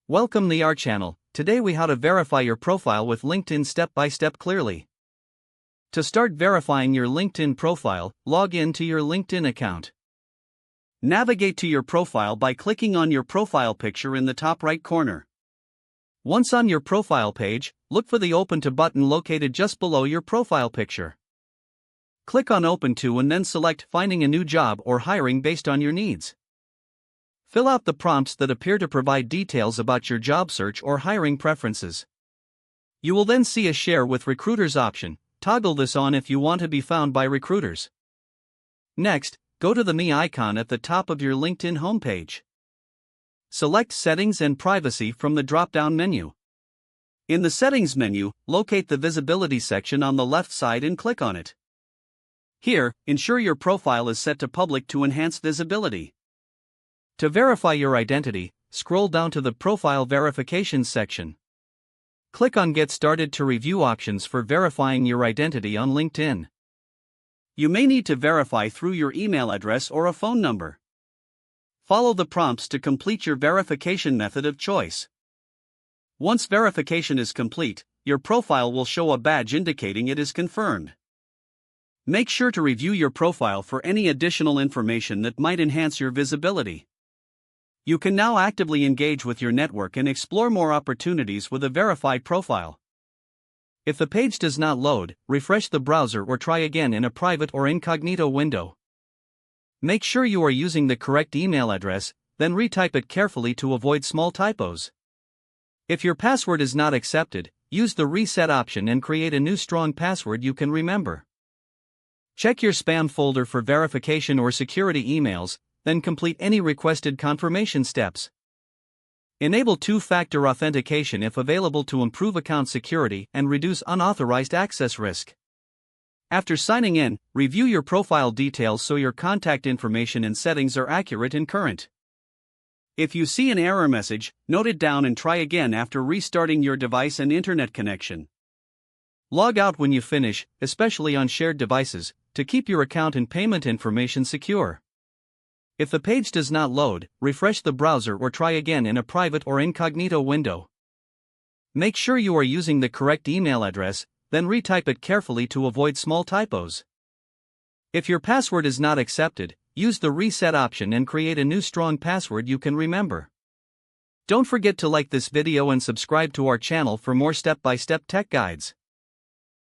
Welcome to our channel. Today we how to verify your profile with LinkedIn step by step clearly. To start verifying your LinkedIn profile, log in to your LinkedIn account. Navigate to your profile by clicking on your profile picture in the top right corner. Once on your profile page, look for the Open to button located just below your profile picture. Click on Open to and then select Finding a new job or hiring based on your needs. Fill out the prompts that appear to provide details about your job search or hiring preferences. You will then see a Share with Recruiters option. Toggle this on if you want to be found by recruiters. Next, go to the Me icon at the top of your LinkedIn homepage. Select Settings and Privacy from the drop-down menu. In the Settings menu, locate the Visibility section on the left side and click on it. Here, ensure your profile is set to Public to enhance visibility. To verify your identity, scroll down to the Profile Verification section. Click on Get Started to review options for verifying your identity on LinkedIn. You may need to verify through your email address or a phone number. Follow the prompts to complete your verification method of choice. Once verification is complete, your profile will show a badge indicating it is confirmed. Make sure to review your profile for any additional information that might enhance your visibility. You can now actively engage with your network and explore more opportunities with a verified profile. If the page does not load, refresh the browser or try again in a private or incognito window. Make sure you are using the correct email address, then retype it carefully to avoid small typos. If your password is not accepted, use the Reset option and create a new strong password you can remember. Check your spam folder for verification or security emails, then complete any requested confirmation steps. Enable two-factor authentication if available to improve account security and reduce unauthorized access risk. After signing in, review your profile details so your contact information and settings are accurate and current. If you see an error message, note it down and try again after restarting your device and internet connection. Log out when you finish, especially on shared devices, to keep your account and payment information secure. If the page does not load, refresh the browser or try again in a private or incognito window. Make sure you are using the correct email address, then retype it carefully to avoid small typos. If your password is not accepted, use the Reset option and create a new strong password you can remember. Don't forget to like this video and subscribe to our channel for more step-by-step tech guides.